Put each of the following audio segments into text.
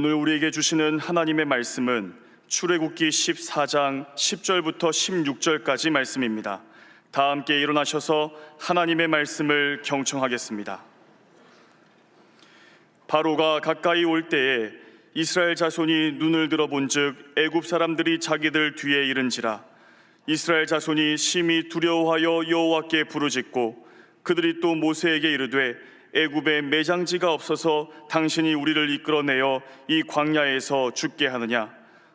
오늘 우리에게 주시는 하나님의 말씀은 출애굽기 14장 10절부터 16절까지 말씀입니다. 다 함께 일어나셔서 하나님의 말씀을 경청하겠습니다. 바로가 가까이 올 때에 이스라엘 자손이 눈을 들어본즉 애굽 사람들이 자기들 뒤에 이른지라. 이스라엘 자손이 심히 두려워하여 여호와께 부르짖고 그들이 또 모세에게 이르되 애굽에 매장지가 없어서 당신이 우리를 이끌어내어 이 광야에서 죽게 하느냐?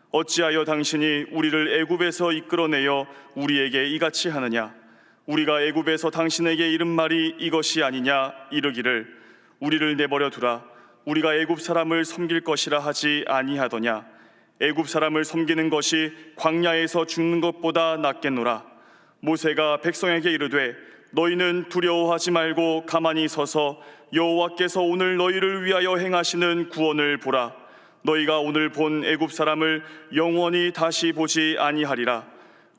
어찌하여 당신이 우리를 애굽에서 이끌어내어 우리에게 이같이 하느냐? 우리가 애굽에서 당신에게 이른 말이 이것이 아니냐? 이르기를 우리를 내버려 두라. 우리가 애굽 사람을 섬길 것이라 하지 아니하더냐? 애굽 사람을 섬기는 것이 광야에서 죽는 것보다 낫겠노라. 모세가 백성에게 이르되 너희는 두려워하지 말고 가만히 서서 여호와께서 오늘 너희를 위하여 행하시는 구원을 보라. 너희가 오늘 본 애굽 사람을 영원히 다시 보지 아니하리라.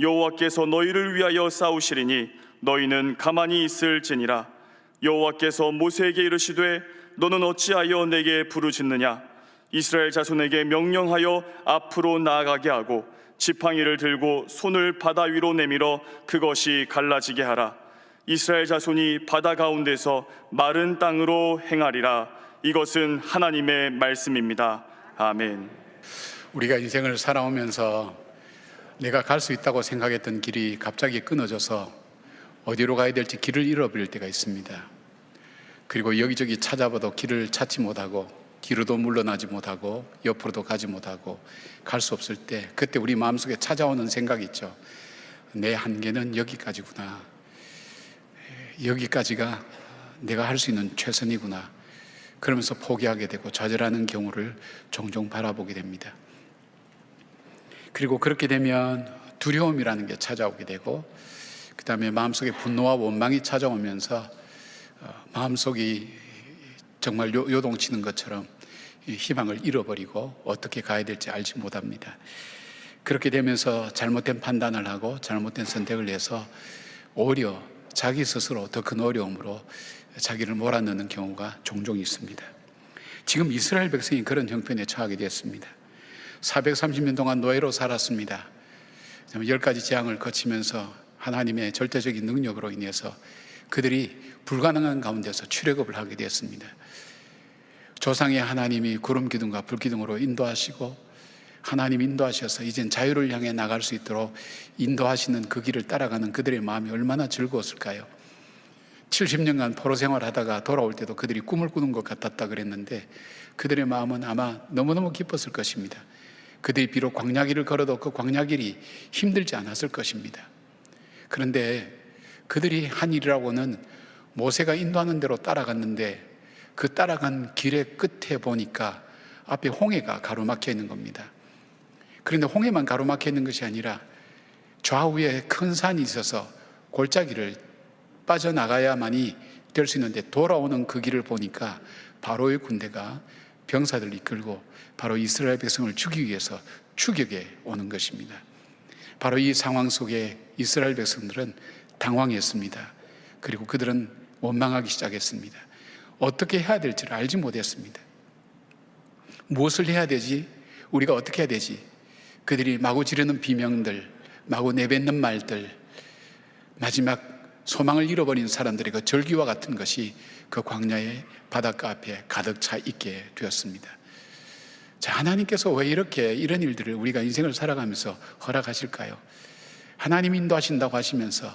여호와께서 너희를 위하여 싸우시리니 너희는 가만히 있을지니라. 여호와께서 모세에게 이르시되 너는 어찌하여 내게 부르짖느냐? 이스라엘 자손에게 명령하여 앞으로 나아가게 하고 지팡이를 들고 손을 바다 위로 내밀어 그것이 갈라지게 하라. 이스라엘 자손이 바다 가운데서 마른 땅으로 행하리라. 이것은 하나님의 말씀입니다. 아멘. 우리가 인생을 살아오면서 내가 갈 수 있다고 생각했던 길이 갑자기 끊어져서 어디로 가야 될지 길을 잃어버릴 때가 있습니다. 그리고 여기저기 찾아봐도 길을 찾지 못하고 뒤로도 물러나지 못하고 옆으로도 가지 못하고 갈 수 없을 때, 그때 우리 마음속에 찾아오는 생각이 있죠. 내 한계는 여기까지구나. 여기까지가 내가 할 수 있는 최선이구나. 그러면서 포기하게 되고 좌절하는 경우를 종종 바라보게 됩니다. 그리고 그렇게 되면 두려움이라는 게 찾아오게 되고, 그 다음에 마음속에 분노와 원망이 찾아오면서 마음속이 정말 요동치는 것처럼 희망을 잃어버리고 어떻게 가야 될지 알지 못합니다. 그렇게 되면서 잘못된 판단을 하고 잘못된 선택을 해서 오히려 자기 스스로 더 큰 어려움으로 자기를 몰아넣는 경우가 종종 있습니다. 지금 이스라엘 백성이 그런 형편에 처하게 되었습니다. 430년 동안 노예로 살았습니다. 10가지 재앙을 거치면서 하나님의 절대적인 능력으로 인해서 그들이 불가능한 가운데서 출애굽을 하게 되었습니다. 조상의 하나님이 구름 기둥과 불 기둥으로 인도하시고 하나님 인도하셔서 이젠 자유를 향해 나갈 수 있도록 인도하시는 그 길을 따라가는 그들의 마음이 얼마나 즐거웠을까요? 70년간 포로 생활하다가 돌아올 때도 그들이 꿈을 꾸는 것 같았다 그랬는데 그들의 마음은 아마 너무너무 기뻤을 것입니다. 그들이 비록 광야길을 걸어도 그 광야길이 힘들지 않았을 것입니다. 그런데 그들이 한 일이라고는 모세가 인도하는 대로 따라갔는데 그 따라간 길의 끝에 보니까 앞에 홍해가 가로막혀 있는 겁니다. 그런데 홍해만 가로막혀 있는 것이 아니라 좌우에 큰 산이 있어서 골짜기를 빠져나가야만이 될 수 있는데 돌아오는 그 길을 보니까 바로의 군대가 병사들을 이끌고 바로 이스라엘 백성을 죽이기 위해서 추격에 오는 것입니다. 바로 이 상황 속에 이스라엘 백성들은 당황했습니다. 그리고 그들은 원망하기 시작했습니다. 어떻게 해야 될지를 알지 못했습니다. 무엇을 해야 되지? 우리가 어떻게 해야 되지? 그들이 마구 지르는 비명들, 마구 내뱉는 말들, 마지막 소망을 잃어버린 사람들의 그 절규와 같은 것이 그 광야의 바닷가 앞에 가득 차 있게 되었습니다. 자, 하나님께서 왜 이런 일들을 우리가 인생을 살아가면서 허락하실까요? 하나님 인도하신다고 하시면서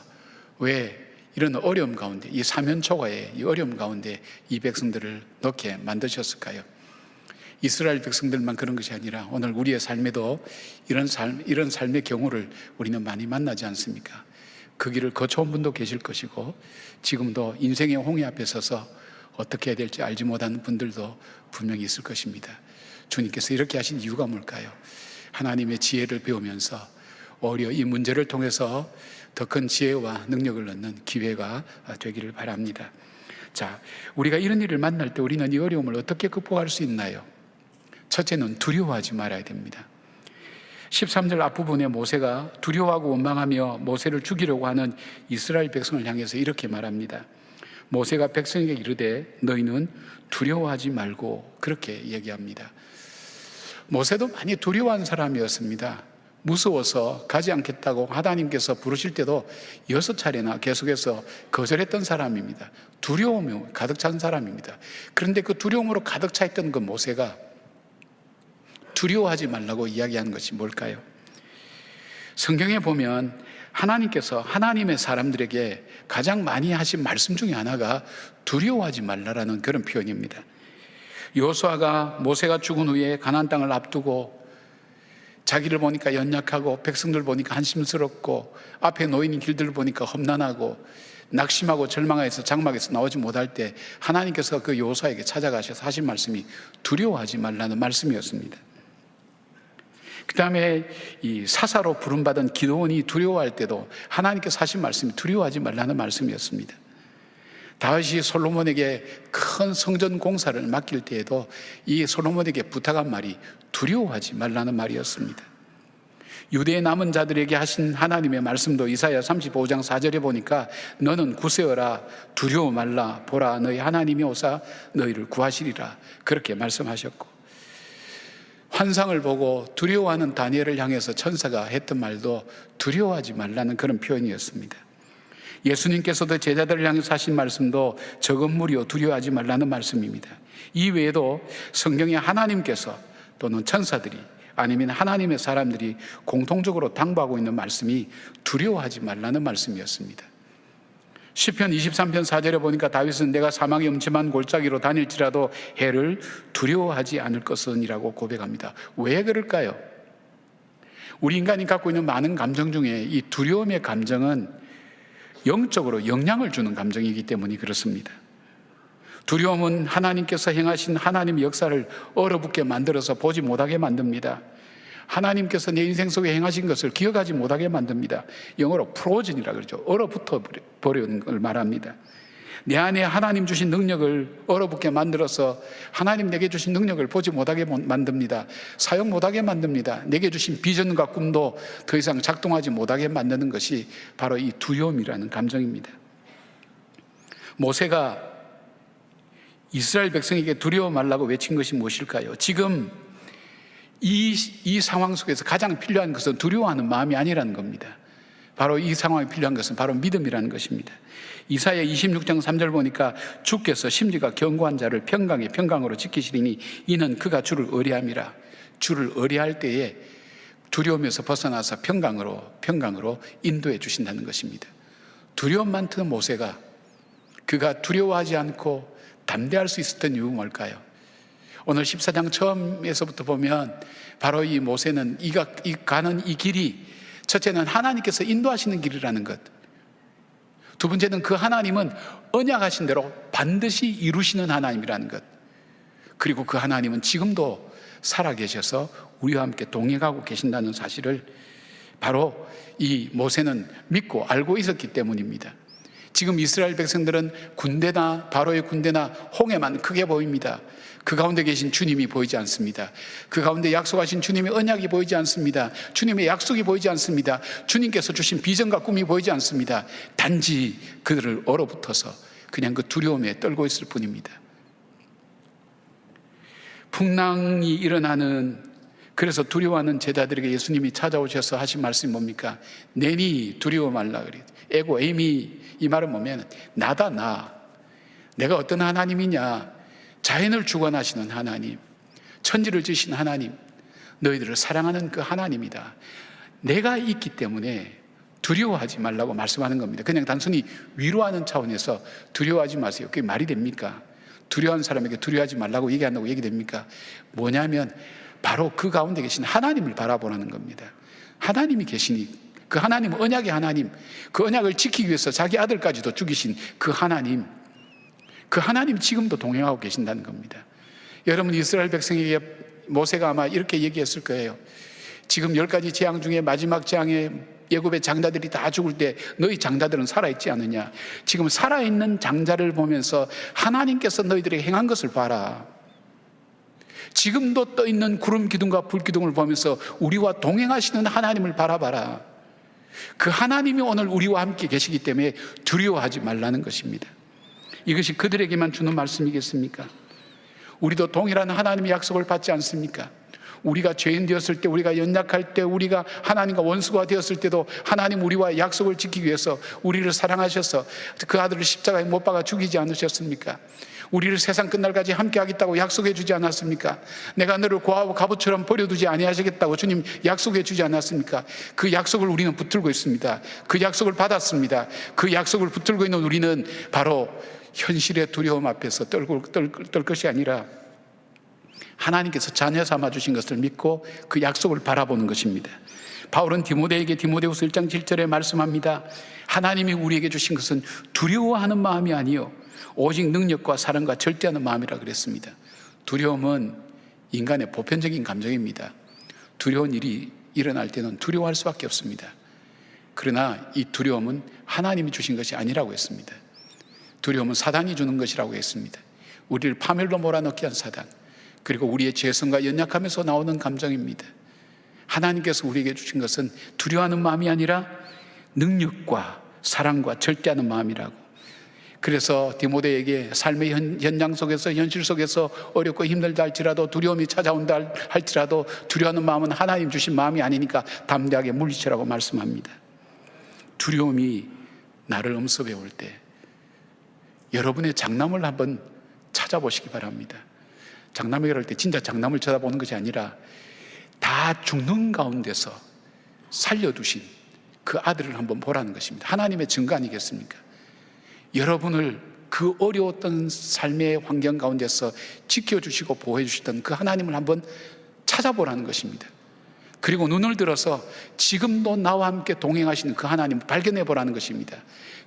왜 이런 어려움 가운데, 이 사면초가의 이 어려움 가운데 이 백성들을 넣게 만드셨을까요? 이스라엘 백성들만 그런 것이 아니라 오늘 우리의 삶에도 이런 삶의 경우를 우리는 많이 만나지 않습니까? 그 길을 거쳐온 분도 계실 것이고 지금도 인생의 홍해 앞에 서서 어떻게 해야 될지 알지 못하는 분들도 분명히 있을 것입니다. 주님께서 이렇게 하신 이유가 뭘까요? 하나님의 지혜를 배우면서 오히려 이 문제를 통해서 더 큰 지혜와 능력을 얻는 기회가 되기를 바랍니다. 자, 우리가 이런 일을 만날 때 우리는 이 어려움을 어떻게 극복할 수 있나요? 첫째는 두려워하지 말아야 됩니다. 13절 앞부분에 모세가 두려워하고 원망하며 모세를 죽이려고 하는 이스라엘 백성을 향해서 이렇게 말합니다. 모세가 백성에게 이르되 너희는 두려워하지 말고, 그렇게 얘기합니다. 모세도 많이 두려워한 사람이었습니다. 무서워서 가지 않겠다고 하나님께서 부르실 때도 6차례나 계속해서 거절했던 사람입니다. 두려움이 가득 찬 사람입니다. 그런데 그 두려움으로 가득 차 있던 그 모세가 두려워하지 말라고 이야기하는 것이 뭘까요? 성경에 보면 하나님께서 하나님의 사람들에게 가장 많이 하신 말씀 중에 하나가 두려워하지 말라라는 그런 표현입니다. 여호수아가 모세가 죽은 후에 가나안 땅을 앞두고 자기를 보니까 연약하고 백성들 보니까 한심스럽고 앞에 놓인 길들을 보니까 험난하고 낙심하고 절망해서 장막에서 나오지 못할 때 하나님께서 그 여호수아에게 찾아가셔서 하신 말씀이 두려워하지 말라는 말씀이었습니다. 그 다음에 이 사사로 부름받은 기드온이 두려워할 때도 하나님께서 하신 말씀이 두려워하지 말라는 말씀이었습니다. 다윗이 솔로몬에게 큰 성전 공사를 맡길 때에도 이 솔로몬에게 부탁한 말이 두려워하지 말라는 말이었습니다. 유대의 남은 자들에게 하신 하나님의 말씀도 이사야 35장 4절에 보니까 너는 굳세어라 두려워 말라 보라 너희 하나님이 오사 너희를 구하시리라 그렇게 말씀하셨고, 환상을 보고 두려워하는 다니엘을 향해서 천사가 했던 말도 두려워하지 말라는 그런 표현이었습니다. 예수님께서도 제자들을 향해서 하신 말씀도 적은 무리여 두려워하지 말라는 말씀입니다. 이 외에도 성경에 하나님께서 또는 천사들이 아니면 하나님의 사람들이 공통적으로 당부하고 있는 말씀이 두려워하지 말라는 말씀이었습니다. 시편 23편 4절에 보니까 다윗은 내가 사망의 음침한 골짜기로 다닐지라도 해를 두려워하지 않을 것은이라고 고백합니다. 왜 그럴까요? 우리 인간이 갖고 있는 많은 감정 중에 이 두려움의 감정은 영적으로 영향을 주는 감정이기 때문에 그렇습니다. 두려움은 하나님께서 행하신 하나님의 역사를 얼어붙게 만들어서 보지 못하게 만듭니다. 하나님께서 내 인생 속에 행하신 것을 기억하지 못하게 만듭니다. 영어로 프로즌이라고 그러죠. 얼어붙어 버리는 걸 말합니다. 내 안에 하나님 주신 능력을 얼어붙게 만들어서 하나님 내게 주신 능력을 보지 못하게 만듭니다. 사용 못하게 만듭니다. 내게 주신 비전과 꿈도 더 이상 작동하지 못하게 만드는 것이 바로 이 두려움이라는 감정입니다. 모세가 이스라엘 백성에게 두려워 말라고 외친 것이 무엇일까요? 지금 이 상황 속에서 가장 필요한 것은 두려워하는 마음이 아니라는 겁니다. 바로 이 상황에 필요한 것은 바로 믿음이라는 것입니다. 이사야 26장 3절 보니까 주께서 심지가 견고한 자를 평강에 평강으로 지키시리니 이는 그가 주를 의뢰함이라. 주를 의뢰할 때에 두려움에서 벗어나서 평강으로 인도해 주신다는 것입니다. 두려움만 튼 모세가 그가 두려워하지 않고 담대할 수 있었던 이유가 뭘까요? 오늘 14장 처음에서부터 보면 바로 이 모세는 가는 이 길이 첫째는 하나님께서 인도하시는 길이라는 것, 두 번째는 그 하나님은 언약하신 대로 반드시 이루시는 하나님이라는 것, 그리고 그 하나님은 지금도 살아계셔서 우리와 함께 동행하고 계신다는 사실을 바로 이 모세는 믿고 알고 있었기 때문입니다. 지금 이스라엘 백성들은 군대나 바로의 군대나 홍해만 크게 보입니다. 그 가운데 계신 주님이 보이지 않습니다. 그 가운데 약속하신 주님의 언약이 보이지 않습니다. 주님의 약속이 보이지 않습니다. 주님께서 주신 비전과 꿈이 보이지 않습니다. 단지 그들을 얼어붙어서 그냥 그 두려움에 떨고 있을 뿐입니다. 풍랑이 일어나는, 그래서 두려워하는 제자들에게 예수님이 찾아오셔서 하신 말씀이 뭡니까? 내니 두려워 말라 그래요. 에고 에이미, 이 말은 뭐냐면 나다 나, 내가 어떤 하나님이냐, 자연을 주관하시는 하나님, 천지를 지으신 하나님, 너희들을 사랑하는 그 하나님이다. 내가 있기 때문에 두려워하지 말라고 말씀하는 겁니다. 그냥 단순히 위로하는 차원에서 두려워하지 마세요. 그게 말이 됩니까? 두려워하는 사람에게 두려워하지 말라고 얘기한다고 얘기됩니까? 뭐냐면 바로 그 가운데 계신 하나님을 바라보라는 겁니다. 하나님이 계시니, 그 하나님은 언약의 하나님, 그 언약을 지키기 위해서 자기 아들까지도 죽이신 그 하나님, 그 하나님이 지금도 동행하고 계신다는 겁니다. 여러분, 이스라엘 백성에게 모세가 아마 이렇게 얘기했을 거예요. 지금 10가지 재앙 중에 마지막 재앙에 애굽의 장자들이 다 죽을 때 너희 장자들은 살아있지 않느냐. 지금 살아있는 장자를 보면서 하나님께서 너희들에게 행한 것을 봐라. 지금도 떠있는 구름 기둥과 불 기둥을 보면서 우리와 동행하시는 하나님을 바라봐라. 그 하나님이 오늘 우리와 함께 계시기 때문에 두려워하지 말라는 것입니다. 이것이 그들에게만 주는 말씀이겠습니까? 우리도 동일한 하나님의 약속을 받지 않습니까? 우리가 죄인 되었을 때, 우리가 연약할 때, 우리가 하나님과 원수가 되었을 때도 하나님 우리와 약속을 지키기 위해서 우리를 사랑하셔서 그 아들을 십자가에 못 박아 죽이지 않으셨습니까? 우리를 세상 끝날까지 함께 하겠다고 약속해 주지 않았습니까? 내가 너를 고아와 갑옷처럼 버려두지 아니하시겠다고 주님 약속해 주지 않았습니까? 그 약속을 우리는 붙들고 있습니다. 그 약속을 받았습니다. 그 약속을 붙들고 있는 우리는 바로 현실의 두려움 앞에서 떨 것이 아니라 하나님께서 자녀 삼아 주신 것을 믿고 그 약속을 바라보는 것입니다. 바울은 디모데에게 디모데후서 1장 7절에 말씀합니다. 하나님이 우리에게 주신 것은 두려워하는 마음이 아니요 오직 능력과 사랑과 절대하는 마음이라 그랬습니다. 두려움은 인간의 보편적인 감정입니다. 두려운 일이 일어날 때는 두려워할 수밖에 없습니다. 그러나 이 두려움은 하나님이 주신 것이 아니라고 했습니다. 두려움은 사단이 주는 것이라고 했습니다. 우리를 파멸로 몰아넣게 한 사단, 그리고 우리의 죄성과 연약함에서 나오는 감정입니다. 하나님께서 우리에게 주신 것은 두려워하는 마음이 아니라 능력과 사랑과 절대하는 마음이라고. 그래서 디모데에게 삶의 현장 속에서, 현실 속에서 어렵고 힘들다 할지라도, 두려움이 찾아온다 할지라도 두려워하는 마음은 하나님 주신 마음이 아니니까 담대하게 물리치라고 말씀합니다. 두려움이 나를 엄습해 올 때 여러분의 장남을 한번 찾아보시기 바랍니다. 장남에게 할 때 진짜 장남을 쳐다보는 것이 아니라 다 죽는 가운데서 살려두신 그 아들을 한번 보라는 것입니다. 하나님의 증거 아니겠습니까? 여러분을 그 어려웠던 삶의 환경 가운데서 지켜주시고 보호해주시던 그 하나님을 한번 찾아보라는 것입니다. 그리고 눈을 들어서 지금도 나와 함께 동행하시는 그 하나님을 발견해 보라는 것입니다.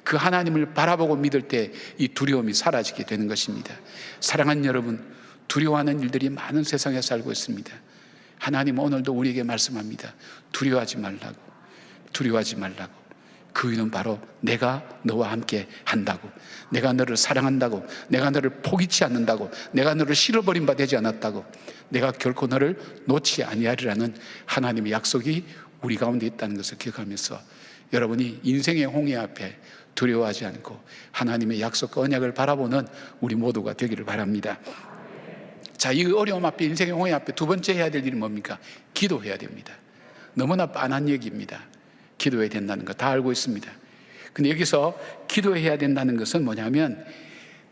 그 하나님을 바라보고 믿을 때 이 두려움이 사라지게 되는 것입니다. 사랑하는 여러분, 두려워하는 일들이 많은 세상에 살고 있습니다. 하나님은 오늘도 우리에게 말씀합니다. 두려워하지 말라고. 두려워하지 말라고. 그 이유는 바로 내가 너와 함께 한다고, 내가 너를 사랑한다고, 내가 너를 포기치 않는다고, 내가 너를 실어버린 바 되지 않았다고, 내가 결코 너를 놓지 아니하리라는 하나님의 약속이 우리 가운데 있다는 것을 기억하면서 여러분이 인생의 홍해 앞에 두려워하지 않고 하나님의 약속과 언약을 바라보는 우리 모두가 되기를 바랍니다. 자, 이 어려움 앞에, 인생의 홍해 앞에 두 번째 해야 될 일은 뭡니까? 기도해야 됩니다. 너무나 빤한 얘기입니다. 기도해야 된다는 거 다 알고 있습니다. 근데 여기서 기도해야 된다는 것은 뭐냐면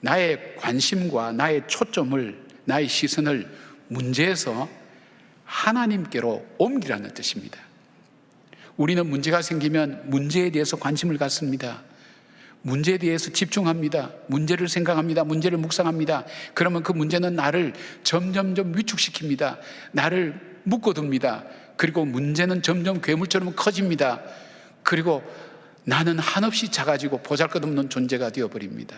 나의 관심과 나의 초점을, 나의 시선을 문제에서 하나님께로 옮기라는 뜻입니다. 우리는 문제가 생기면 문제에 대해서 관심을 갖습니다. 문제에 대해서 집중합니다. 문제를 생각합니다. 문제를 묵상합니다. 그러면 그 문제는 나를 점점점 위축시킵니다. 나를 묶어둡니다. 그리고 문제는 점점 괴물처럼 커집니다. 그리고 나는 한없이 작아지고 보잘것없는 존재가 되어버립니다.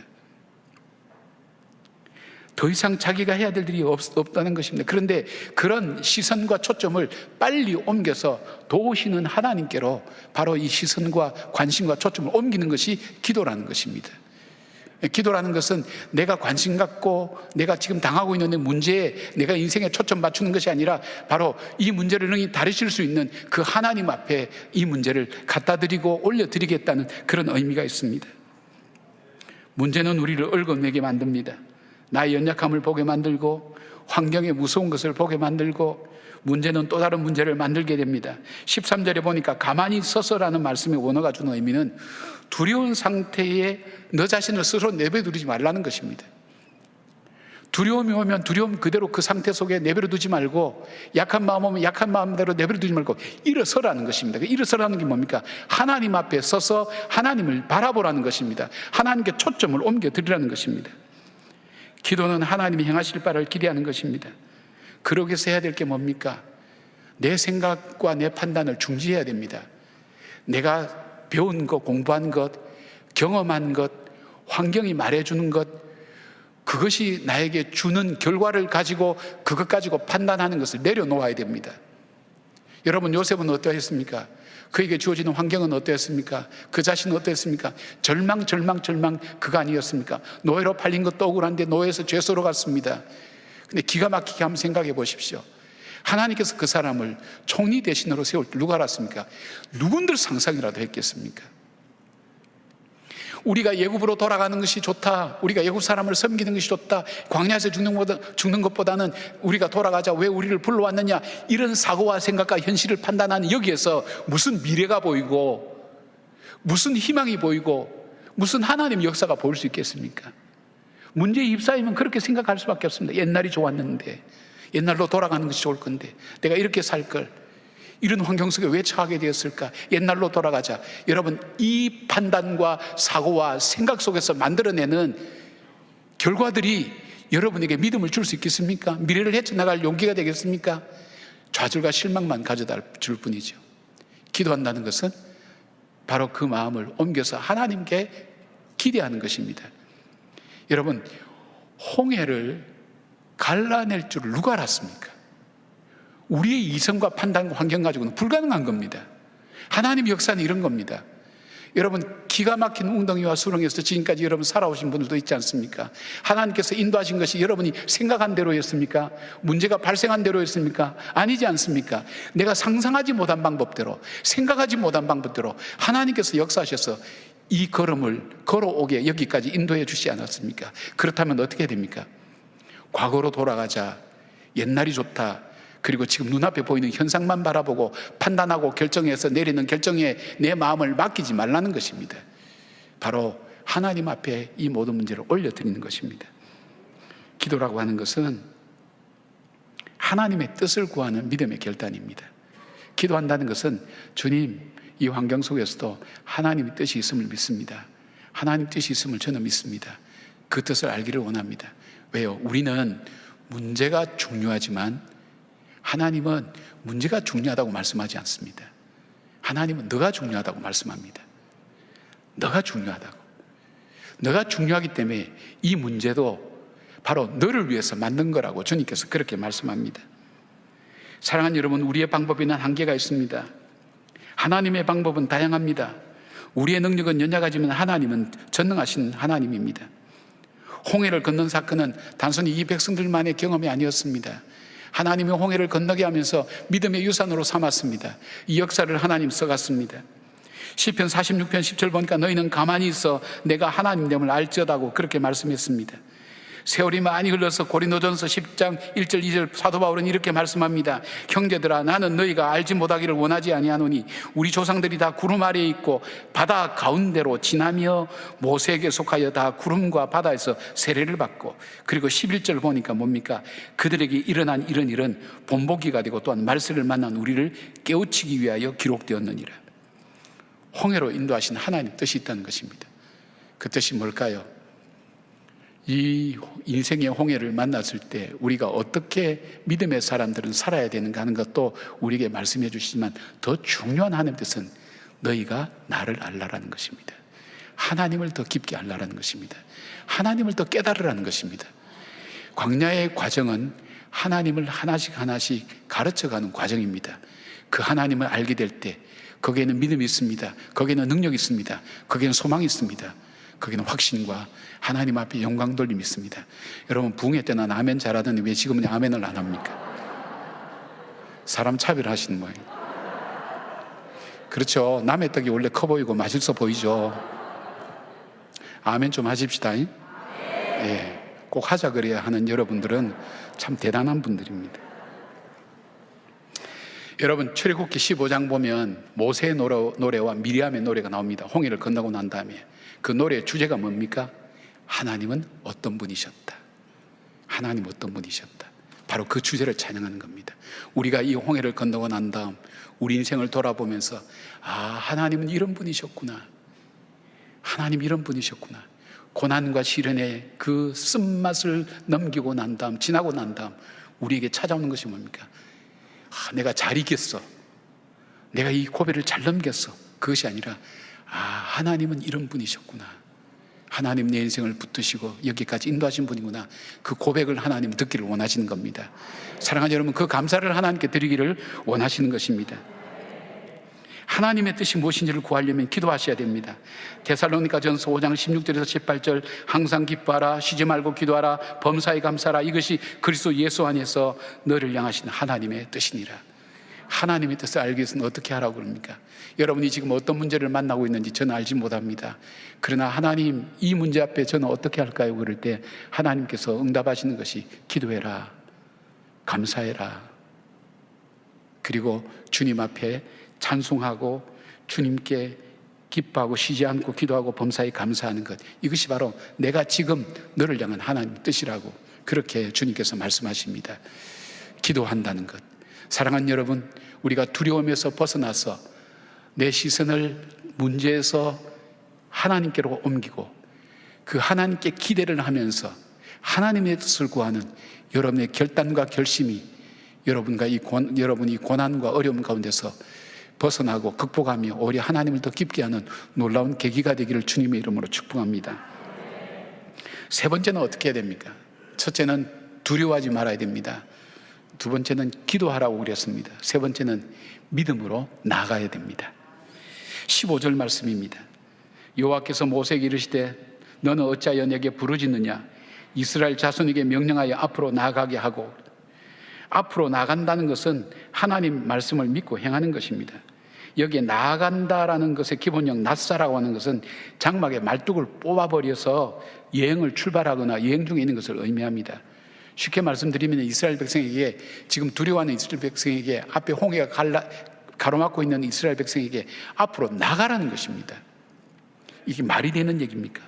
더 이상 자기가 해야 될 일이 없다는 것입니다. 그런데 그런 시선과 초점을 빨리 옮겨서 도우시는 하나님께로 바로 이 시선과 관심과 초점을 옮기는 것이 기도라는 것입니다. 기도라는 것은 내가 관심 갖고 내가 지금 당하고 있는 문제에 내가 인생에 초점 맞추는 것이 아니라 바로 이 문제를 능히 다루실 수 있는 그 하나님 앞에 이 문제를 갖다 드리고 올려드리겠다는 그런 의미가 있습니다. 문제는 우리를 얽어내게 만듭니다. 나의 연약함을 보게 만들고 환경의 무서운 것을 보게 만들고 문제는 또 다른 문제를 만들게 됩니다. 13절에 보니까 가만히 서서라는 말씀의 원어가 주는 의미는 두려운 상태에 너 자신을 스스로 내버려두지 말라는 것입니다. 두려움이 오면 두려움 그대로 그 상태 속에 내버려두지 말고, 약한 마음 오면 약한 마음대로 내버려두지 말고 일어서라는 것입니다. 일어서라는 게 뭡니까? 하나님 앞에 서서 하나님을 바라보라는 것입니다. 하나님께 초점을 옮겨드리라는 것입니다. 기도는 하나님이 행하실 바를 기대하는 것입니다. 그러기 위해서 해야 될 게 뭡니까? 내 생각과 내 판단을 중지해야 됩니다. 내가 배운 것, 공부한 것, 경험한 것, 환경이 말해주는 것, 그것이 나에게 주는 결과를 가지고 그것 가지고 판단하는 것을 내려놓아야 됩니다. 여러분, 요셉은 어떠했습니까? 그에게 주어지는 환경은 어떠했습니까? 그 자신은 어떠했습니까? 절망 그가 아니었습니까? 노예로 팔린 것도 억울한데 노예에서 죄수로 갔습니다. 근데 기가 막히게 한번 생각해 보십시오. 하나님께서 그 사람을 총리 대신으로 세울 때 누가 알았습니까? 누군들 상상이라도 했겠습니까? 우리가 애굽으로 돌아가는 것이 좋다, 우리가 애굽 사람을 섬기는 것이 좋다, 광야에서 죽는 것보다는 우리가 돌아가자, 왜 우리를 불러왔느냐, 이런 사고와 생각과 현실을 판단하는 여기에서 무슨 미래가 보이고 무슨 희망이 보이고 무슨 하나님의 역사가 보일 수 있겠습니까? 문제의 입사이면 그렇게 생각할 수밖에 없습니다. 옛날이 좋았는데, 옛날로 돌아가는 것이 좋을 건데, 내가 이렇게 살 걸, 이런 환경 속에 왜 처하게 되었을까? 옛날로 돌아가자. 여러분, 이 판단과 사고와 생각 속에서 만들어내는 결과들이 여러분에게 믿음을 줄 수 있겠습니까? 미래를 헤쳐나갈 용기가 되겠습니까? 좌절과 실망만 가져다 줄 뿐이죠. 기도한다는 것은 바로 그 마음을 옮겨서 하나님께 기대하는 것입니다. 여러분, 홍해를 갈라낼 줄 누가 알았습니까? 우리의 이성과 판단과 환경 가지고는 불가능한 겁니다. 하나님의 역사는 이런 겁니다. 여러분, 기가 막힌 웅덩이와 수렁에서 지금까지 여러분 살아오신 분들도 있지 않습니까? 하나님께서 인도하신 것이 여러분이 생각한 대로였습니까? 문제가 발생한 대로였습니까? 아니지 않습니까? 내가 상상하지 못한 방법대로, 생각하지 못한 방법대로 하나님께서 역사하셔서 이 걸음을 걸어오게 여기까지 인도해 주시지 않았습니까? 그렇다면 어떻게 됩니까? 과거로 돌아가자, 옛날이 좋다, 그리고 지금 눈앞에 보이는 현상만 바라보고 판단하고 결정해서 내리는 결정에 내 마음을 맡기지 말라는 것입니다. 바로 하나님 앞에 이 모든 문제를 올려드리는 것입니다. 기도라고 하는 것은 하나님의 뜻을 구하는 믿음의 결단입니다. 기도한다는 것은 주님, 이 환경 속에서도 하나님의 뜻이 있음을 믿습니다. 하나님 뜻이 있음을 저는 믿습니다. 그 뜻을 알기를 원합니다. 왜요? 우리는 문제가 중요하지만 하나님은 문제가 중요하다고 말씀하지 않습니다. 하나님은 너가 중요하다고 말씀합니다. 너가 중요하다고. 너가 중요하기 때문에 이 문제도 바로 너를 위해서 만든 거라고 주님께서 그렇게 말씀합니다. 사랑하는 여러분, 우리의 방법에는 한계가 있습니다. 하나님의 방법은 다양합니다. 우리의 능력은 연약하지만 하나님은 전능하신 하나님입니다. 홍해를 건넌 사건은 단순히 이 백성들만의 경험이 아니었습니다. 하나님이 홍해를 건너게 하면서 믿음의 유산으로 삼았습니다. 이 역사를 하나님 써갔습니다. 시편 46편 10절 보니까 너희는 가만히 있어 내가 하나님됨을 알지어다고 그렇게 말씀했습니다. 세월이 많이 흘러서 고린도전서 10장 1절 2절 사도 바울은 이렇게 말씀합니다. 형제들아, 나는 너희가 알지 못하기를 원하지 아니하노니 우리 조상들이 다 구름 아래에 있고 바다 가운데로 지나며 모세에게 속하여 다 구름과 바다에서 세례를 받고, 그리고 11절 보니까 뭡니까? 그들에게 일어난 이런 일은 본보기가 되고 또한 말세를 만난 우리를 깨우치기 위하여 기록되었느니라. 홍해로 인도하신 하나님 뜻이 있다는 것입니다. 그 뜻이 뭘까요? 이 인생의 홍해를 만났을 때 우리가 어떻게 믿음의 사람들은 살아야 되는가 하는 것도 우리에게 말씀해 주시지만, 더 중요한 하나님의 뜻은 너희가 나를 알라라는 것입니다. 하나님을 더 깊게 알라라는 것입니다. 하나님을 더 깨달으라는 것입니다. 광야의 과정은 하나님을 하나씩 하나씩 가르쳐가는 과정입니다. 그 하나님을 알게 될 때 거기에는 믿음이 있습니다. 거기에는 능력이 있습니다. 거기에는 소망이 있습니다. 거기는 확신과 하나님 앞에 영광 돌림이 있습니다. 여러분, 부흥회 때는 아멘 잘하더니 왜 지금은 아멘을 안 합니까? 사람 차별하시는 모양. 그렇죠. 남의 떡이 원래 커 보이고 맛있어 보이죠. 아멘 좀 하십시다. 예, 꼭 하자 그래야 하는 여러분들은 참 대단한 분들입니다. 여러분, 출애굽기 15장 보면 모세의 노래와 미리암의 노래가 나옵니다. 홍해를 건너고 난 다음에 그 노래의 주제가 뭡니까? 하나님은 어떤 분이셨다. 하나님 어떤 분이셨다. 바로 그 주제를 찬양하는 겁니다. 우리가 이 홍해를 건너고 난 다음 우리 인생을 돌아보면서 하나님은 이런 분이셨구나. 하나님 이런 분이셨구나. 고난과 시련의 그 쓴맛을 넘기고 난 다음, 지나고 난 다음 우리에게 찾아오는 것이 뭡니까? 내가 잘 이겼어. 내가 이 고비를 잘 넘겼어. 그것이 아니라 하나님은 이런 분이셨구나. 하나님 내 인생을 붙드시고 여기까지 인도하신 분이구나. 그 고백을 하나님 듣기를 원하시는 겁니다. 사랑하는 여러분, 그 감사를 하나님께 드리기를 원하시는 것입니다. 하나님의 뜻이 무엇인지를 구하려면 기도하셔야 됩니다. 데살로니가전서 5장 16절에서 18절 항상 기뻐하라, 쉬지 말고 기도하라, 범사에 감사하라. 이것이 그리스도 예수 안에서 너를 향하신 하나님의 뜻이니라. 하나님의 뜻을 알기 위해서는 어떻게 하라고 그럽니까? 여러분이 지금 어떤 문제를 만나고 있는지 저는 알지 못합니다. 그러나 하나님, 이 문제 앞에 저는 어떻게 할까요? 그럴 때 하나님께서 응답하시는 것이 기도해라, 감사해라, 그리고 주님 앞에 찬송하고 주님께 기뻐하고 쉬지 않고 기도하고 범사에 감사하는 것, 이것이 바로 내가 지금 너를 향한 하나님의 뜻이라고 그렇게 주님께서 말씀하십니다. 기도한다는 것. 사랑하는 여러분, 우리가 두려움에서 벗어나서 내 시선을 문제에서 하나님께로 옮기고 그 하나님께 기대를 하면서 하나님의 뜻을 구하는 여러분의 결단과 결심이 여러분이 고난과 어려움 가운데서 벗어나고 극복하며 오히려 하나님을 더 깊게 하는 놀라운 계기가 되기를 주님의 이름으로 축복합니다. 세 번째는 어떻게 해야 됩니까? 첫째는 두려워하지 말아야 됩니다. 두 번째는 기도하라고 그랬습니다. 세 번째는 믿음으로 나아가야 됩니다. 15절 말씀입니다. 여호와께서 모세에게 이르시되 너는 어찌하여 내게 부르짖느냐? 이스라엘 자손에게 명령하여 앞으로 나아가게 하고, 앞으로 나간다는 것은 하나님 말씀을 믿고 행하는 것입니다. 여기에 나아간다라는 것의 기본형 낫사라고 하는 것은 장막에 말뚝을 뽑아버려서 여행을 출발하거나 여행 중에 있는 것을 의미합니다. 쉽게 말씀드리면 이스라엘 백성에게, 지금 두려워하는 이스라엘 백성에게, 앞에 홍해가 가로막고 있는 이스라엘 백성에게 앞으로 나가라는 것입니다. 이게 말이 되는 얘기입니까?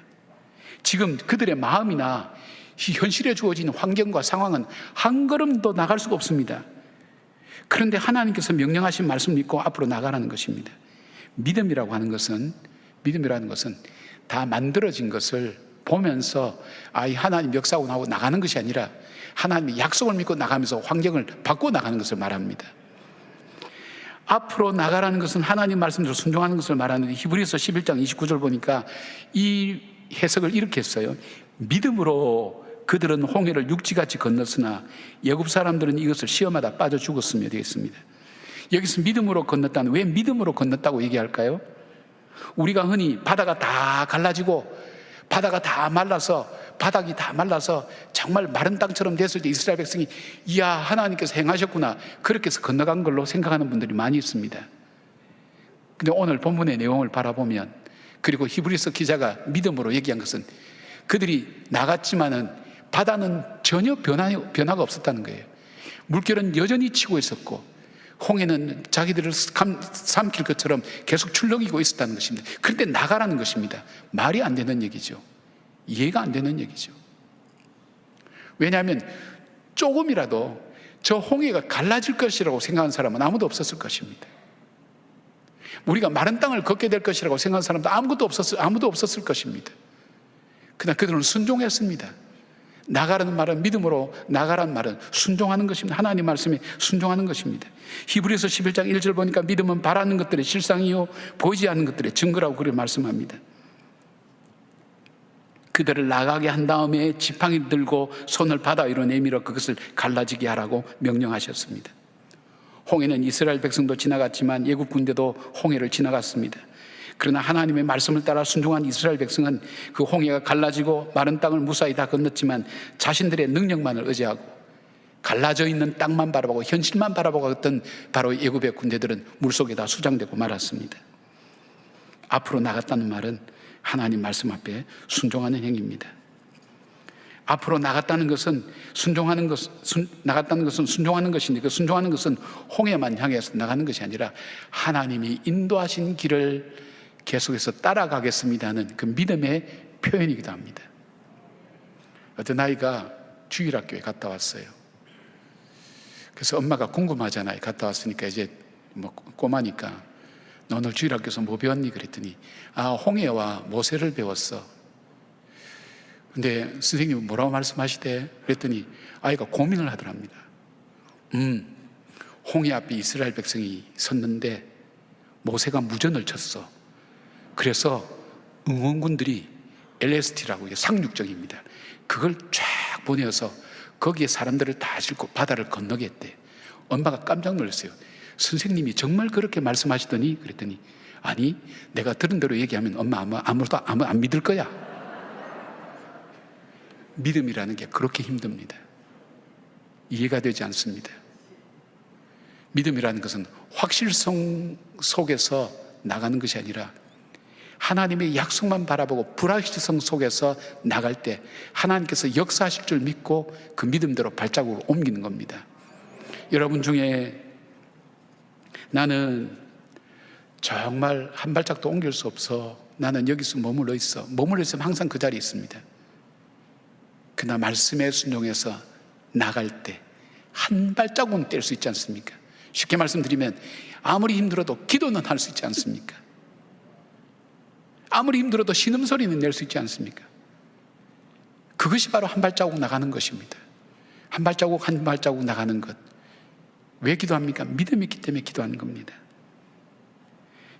지금 그들의 마음이나 현실에 주어진 환경과 상황은 한 걸음도 나갈 수가 없습니다. 그런데 하나님께서 명령하신 말씀을 믿고 앞으로 나가라는 것입니다. 믿음이라고 하는 것은 다 만들어진 것을 보면서 이 하나님 역사하고 나오고 나가는 것이 아니라 하나님의 약속을 믿고 나가면서 환경을 바꿔 나가는 것을 말합니다. 앞으로 나가라는 것은 하나님 말씀대로 순종하는 것을 말하는데, 히브리서 11장 29절 보니까 이 해석을 이렇게 했어요. 믿음으로 그들은 홍해를 육지같이 건넜으나 애굽 사람들은 이것을 시험하다 빠져 죽었으며 되어 있습니다. 여기서 믿음으로 건넜다는, 왜 믿음으로 건넜다고 얘기할까요? 우리가 흔히 바다가 다 갈라지고 바다가 다 말라서, 바닥이 다 말라서 정말 마른 땅처럼 됐을 때 이스라엘 백성이 이야 하나님께서 행하셨구나, 그렇게 해서 건너간 걸로 생각하는 분들이 많이 있습니다. 근데 오늘 본문의 내용을 바라보면, 그리고 히브리서 기자가 믿음으로 얘기한 것은 그들이 나갔지만은 바다는 전혀 변화가 없었다는 거예요. 물결은 여전히 치고 있었고 홍해는 자기들을 삼킬 것처럼 계속 출렁이고 있었다는 것입니다. 그런데 나가라는 것입니다. 말이 안 되는 얘기죠. 이해가 안 되는 얘기죠. 왜냐하면 조금이라도 저 홍해가 갈라질 것이라고 생각하는 사람은 아무도 없었을 것입니다. 우리가 마른 땅을 걷게 될 것이라고 생각하는 사람도 아무도 없었을 것입니다. 그러나 그들은 순종했습니다. 나가라는 말은, 믿음으로 나가라는 말은 순종하는 것입니다. 하나님 말씀에 순종하는 것입니다. 히브리서 11장 1절 보니까 믿음은 바라는 것들의 실상이요 보이지 않는 것들의 증거라고 그렇게 말씀합니다. 그들을 나가게 한 다음에 지팡이를 들고 손을 바다 위로 내밀어 그것을 갈라지게 하라고 명령하셨습니다. 홍해는 이스라엘 백성도 지나갔지만 애굽 군대도 홍해를 지나갔습니다. 그러나 하나님의 말씀을 따라 순종한 이스라엘 백성은 그 홍해가 갈라지고 마른 땅을 무사히 다 건넜지만 자신들의 능력만을 의지하고 갈라져 있는 땅만 바라보고 현실만 바라보고 있던 바로 애굽의 군대들은 물속에 다 수장되고 말았습니다. 앞으로 나갔다는 말은 하나님 말씀 앞에 순종하는 행위입니다. 앞으로 나갔다는 것은 순종하는 것인데, 그 순종하는 것은 홍해만 향해서 나가는 것이 아니라 하나님이 인도하신 길을 계속해서 따라가겠습니다 하는 그 믿음의 표현이기도 합니다. 어떤 아이가 주일학교에 갔다 왔어요. 그래서 엄마가 궁금하잖아요. 갔다 왔으니까 이제 꼬마니까 너 오늘 주일학교에서 뭐 배웠니? 그랬더니 홍해와 모세를 배웠어. 근데 선생님은 뭐라고 말씀하시대? 그랬더니 아이가 고민을 하더랍니다. 홍해 앞에 이스라엘 백성이 섰는데 모세가 무전을 쳤어. 그래서 응원군들이 LST라고, 이게 상륙정입니다. 그걸 쫙 보내어서 거기에 사람들을 다 싣고 바다를 건너게 했대. 엄마가 깜짝 놀랐어요. 선생님이 정말 그렇게 말씀하시더니? 그랬더니 아니, 내가 들은 대로 얘기하면 엄마 아무도 안 믿을 거야. 믿음이라는 게 그렇게 힘듭니다. 이해가 되지 않습니다. 믿음이라는 것은 확실성 속에서 나가는 것이 아니라 하나님의 약속만 바라보고 불확실성 속에서 나갈 때 하나님께서 역사하실 줄 믿고 그 믿음대로 발자국을 옮기는 겁니다. 여러분 중에 나는 정말 한 발짝도 옮길 수 없어, 나는 여기서 머물러 있으면 항상 그 자리에 있습니다. 그러나 말씀에 순종해서 나갈 때 한 발자국은 뗄 수 있지 않습니까? 쉽게 말씀드리면 아무리 힘들어도 기도는 할 수 있지 않습니까? 아무리 힘들어도 신음소리는 낼 수 있지 않습니까? 그것이 바로 한 발자국 나가는 것입니다. 한 발자국 한 발자국 나가는 것. 왜 기도합니까? 믿음이 있기 때문에 기도하는 겁니다.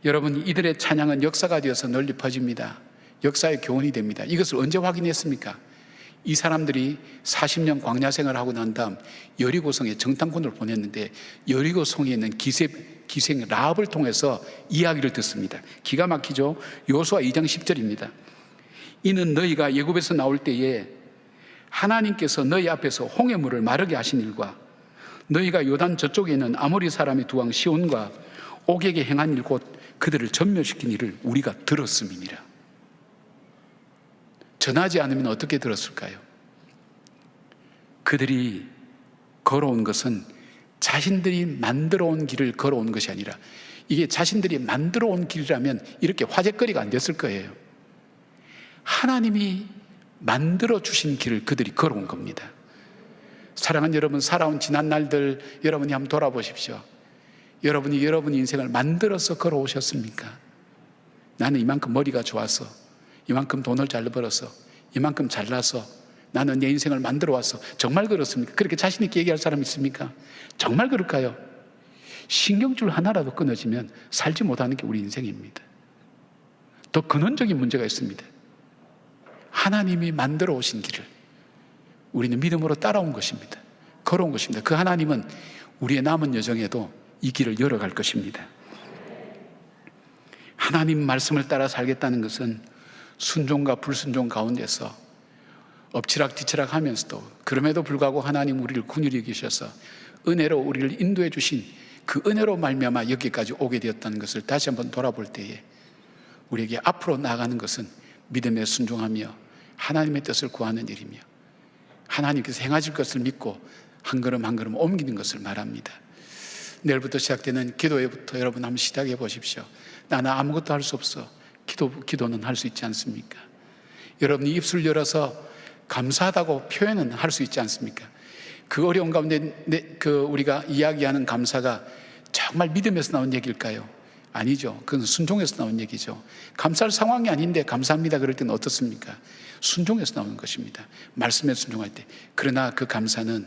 여러분, 이들의 찬양은 역사가 되어서 널리 퍼집니다. 역사의 교훈이 됩니다. 이것을 언제 확인했습니까? 이 사람들이 40년 광야 생활을 하고 난 다음 여리고성에 정탐꾼을 보냈는데 여리고성에 있는 기생 라합을 통해서 이야기를 듣습니다. 기가 막히죠? 여호수아 2장 10절입니다. 이는 너희가 애굽에서 나올 때에 하나님께서 너희 앞에서 홍해물을 마르게 하신 일과 너희가 요단 저쪽에 있는 아모리 사람의 두 왕 시온과 옥에게 행한 일 곧 그들을 전멸시킨 일을 우리가 들었음이니라. 전하지 않으면 어떻게 들었을까요? 그들이 걸어온 것은 자신들이 만들어 온 길을 걸어온 것이 아니라 이게 자신들이 만들어 온 길이라면 이렇게 화제거리가 안 됐을 거예요. 하나님이 만들어 주신 길을 그들이 걸어온 겁니다. 사랑하는 여러분, 살아온 지난 날들 여러분이 한번 돌아보십시오. 여러분이 여러분 인생을 만들어서 걸어오셨습니까? 나는 이만큼 머리가 좋아서, 이만큼 돈을 잘 벌어서, 이만큼 잘나서 나는 내 인생을 만들어 왔어. 정말 그렇습니까? 그렇게 자신 있게 얘기할 사람 있습니까? 정말 그럴까요? 신경줄 하나라도 끊어지면 살지 못하는 게 우리 인생입니다. 더 근원적인 문제가 있습니다. 하나님이 만들어 오신 길을 우리는 믿음으로 따라온 것입니다. 걸어온 것입니다. 그 하나님은 우리의 남은 여정에도 이 길을 열어갈 것입니다. 하나님 말씀을 따라 살겠다는 것은 순종과 불순종 가운데서 엎치락뒤치락 하면서도 그럼에도 불구하고 하나님 우리를 긍휼히 여기셔서 은혜로 우리를 인도해 주신 그 은혜로 말미암아 여기까지 오게 되었다는 것을 다시 한번 돌아볼 때에 우리에게 앞으로 나아가는 것은 믿음에 순종하며 하나님의 뜻을 구하는 일이며 하나님께서 행하실 것을 믿고 한 걸음 한 걸음 옮기는 것을 말합니다. 내일부터 시작되는 기도회부터 여러분 한번 시작해 보십시오. 나는 아무것도 할 수 없어. 기도는 할 수 있지 않습니까? 여러분이 입술 열어서 감사하다고 표현은 할 수 있지 않습니까? 그 어려운 가운데 우리가 이야기하는 감사가 정말 믿음에서 나온 얘기일까요? 아니죠. 그건 순종에서 나온 얘기죠. 감사할 상황이 아닌데 감사합니다 그럴 때는 어떻습니까? 순종에서 나오는 것입니다. 말씀에 순종할 때. 그러나 그 감사는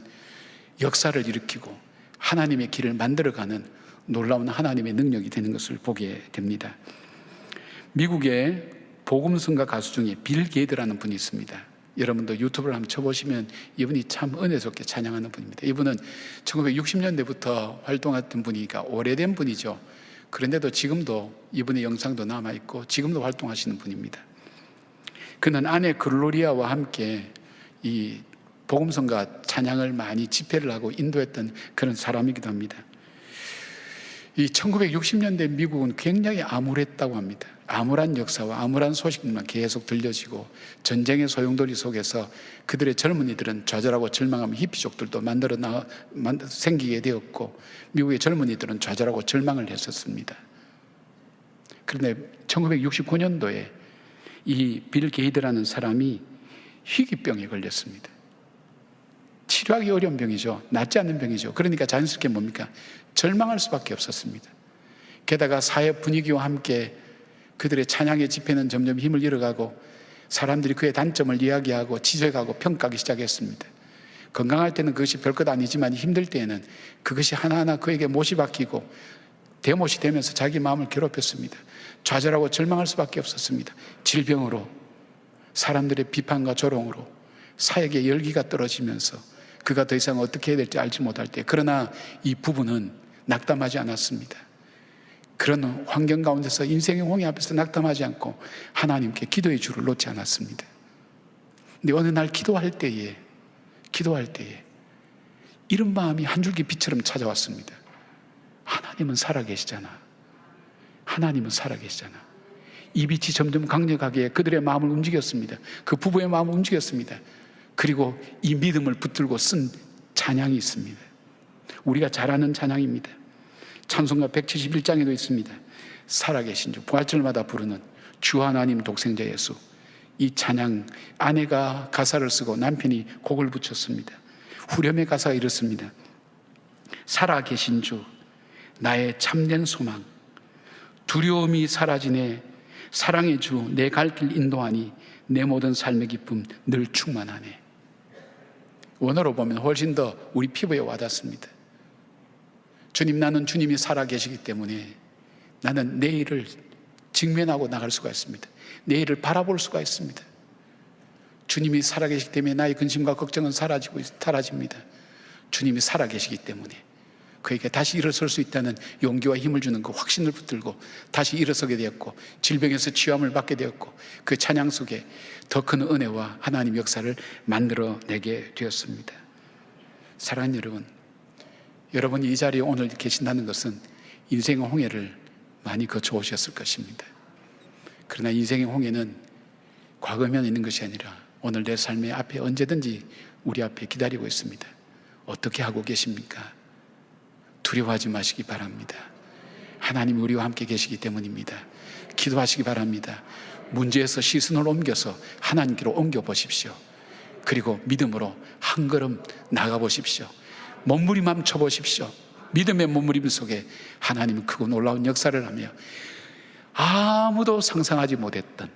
역사를 일으키고 하나님의 길을 만들어가는 놀라운 하나님의 능력이 되는 것을 보게 됩니다. 미국의 복음성가 가수 중에 빌 게이드라는 분이 있습니다. 여러분도 유튜브를 한번 쳐보시면 이분이 참 은혜롭게 찬양하는 분입니다. 이분은 1960년대부터 활동했던 분이니까 오래된 분이죠. 그런데도 지금도 이분의 영상도 남아있고 지금도 활동하시는 분입니다. 그는 아내 글로리아와 함께 이 복음성가 찬양을 많이 집회를 하고 인도했던 그런 사람이기도 합니다. 이 1960년대 미국은 굉장히 암울했다고 합니다. 암울한 역사와 암울한 소식만 계속 들려지고 전쟁의 소용돌이 속에서 그들의 젊은이들은 좌절하고 절망하며 히피족들도 생기게 되었고 미국의 젊은이들은 좌절하고 절망을 했었습니다. 그런데 1969년도에 이 빌 게이드라는 사람이 희귀병에 걸렸습니다. 치료하기 어려운 병이죠. 낫지 않는 병이죠. 그러니까 자연스럽게 뭡니까? 절망할 수밖에 없었습니다. 게다가 사회 분위기와 함께 그들의 찬양의 집회는 점점 힘을 잃어가고 사람들이 그의 단점을 이야기하고 지적하고 평가하기 시작했습니다. 건강할 때는 그것이 별것 아니지만 힘들 때에는 그것이 하나하나 그에게 못이 박히고 대못이 되면서 자기 마음을 괴롭혔습니다. 좌절하고 절망할 수밖에 없었습니다. 질병으로, 사람들의 비판과 조롱으로 사역의 열기가 떨어지면서 그가 더 이상 어떻게 해야 될지 알지 못할 때, 그러나 이 부부는 낙담하지 않았습니다. 그런 환경 가운데서 인생의 홍해 앞에서 낙담하지 않고 하나님께 기도의 줄을 놓지 않았습니다. 근데 어느 날 기도할 때에 이런 마음이 한 줄기 빛처럼 찾아왔습니다. 하나님은 살아계시잖아. 하나님은 살아계시잖아. 이 빛이 점점 강력하게 그들의 마음을 움직였습니다. 그 부부의 마음을 움직였습니다. 그리고 이 믿음을 붙들고 쓴 찬양이 있습니다. 우리가 잘 아는 찬양입니다. 찬송가 171장에도 있습니다. 살아계신 주, 부활절마다 부르는 주 하나님 독생자 예수. 이 찬양, 아내가 가사를 쓰고 남편이 곡을 붙였습니다. 후렴의 가사가 이렇습니다. 살아계신 주, 나의 참된 소망, 두려움이 사라지네. 사랑의 주, 내 갈 길 인도하니 내 모든 삶의 기쁨 늘 충만하네. 원어로 보면 훨씬 더 우리 피부에 와닿습니다. 주님, 나는 주님이 살아계시기 때문에 나는 내일을 직면하고 나갈 수가 있습니다. 내일을 바라볼 수가 있습니다. 주님이 살아계시기 때문에 나의 근심과 걱정은 사라집니다. 주님이 살아계시기 때문에 그에게 다시 일어설 수 있다는 용기와 힘을 주는 그 확신을 붙들고 다시 일어서게 되었고, 질병에서 치유함을 받게 되었고, 그 찬양 속에 더 큰 은혜와 하나님 역사를 만들어내게 되었습니다. 사랑하는 여러분, 여러분이 이 자리에 오늘 계신다는 것은 인생의 홍해를 많이 거쳐오셨을 것입니다. 그러나 인생의 홍해는 과거면 있는 것이 아니라 오늘 내 삶의 앞에 언제든지 우리 앞에 기다리고 있습니다. 어떻게 하고 계십니까? 두려워하지 마시기 바랍니다. 하나님이 우리와 함께 계시기 때문입니다. 기도하시기 바랍니다. 문제에서 시선을 옮겨서 하나님께로 옮겨보십시오. 그리고 믿음으로 한 걸음 나가보십시오. 몸부림함 쳐보십시오. 믿음의 몸부림 속에 하나님은 크고 놀라운 역사를 하며 아무도 상상하지 못했던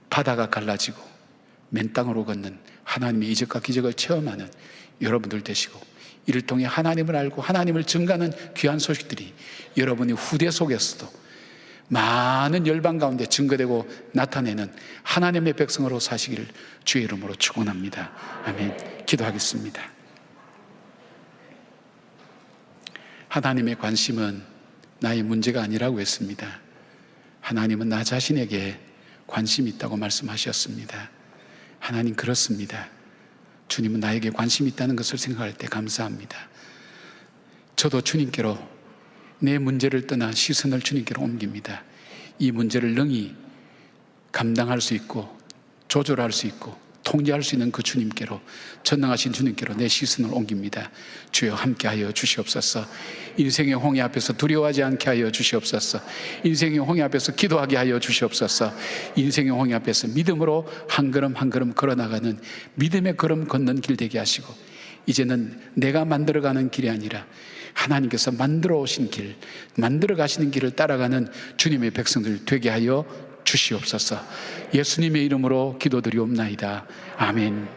바다가 갈라지고 맨 땅으로 걷는 하나님의 이적과 기적을 체험하는 여러분들 되시고, 이를 통해 하나님을 알고 하나님을 증거하는 귀한 소식들이 여러분의 후대 속에서도 많은 열방 가운데 증거되고 나타내는 하나님의 백성으로 사시기를 주의 이름으로 축원합니다. 아멘. 기도하겠습니다. 하나님의 관심은 나의 문제가 아니라고 했습니다. 하나님은 나 자신에게 관심이 있다고 말씀하셨습니다. 하나님, 그렇습니다. 주님은 나에게 관심이 있다는 것을 생각할 때 감사합니다. 저도 주님께로 내 문제를 떠나 시선을 주님께로 옮깁니다. 이 문제를 능히 감당할 수 있고 조절할 수 있고 통제할 수 있는 그 주님께로, 전능하신 주님께로 내 시선을 옮깁니다. 주여, 함께하여 주시옵소서. 인생의 홍해 앞에서 두려워하지 않게 하여 주시옵소서. 인생의 홍해 앞에서 기도하게 하여 주시옵소서. 인생의 홍해 앞에서 믿음으로 한 걸음 한 걸음 걸어나가는 믿음의 걸음 걷는 길 되게 하시고, 이제는 내가 만들어가는 길이 아니라 하나님께서 만들어 오신 길, 만들어 가시는 길을 따라가는 주님의 백성들 되게 하여 주시옵소서. 예수님의 이름으로 기도드리옵나이다. 아멘.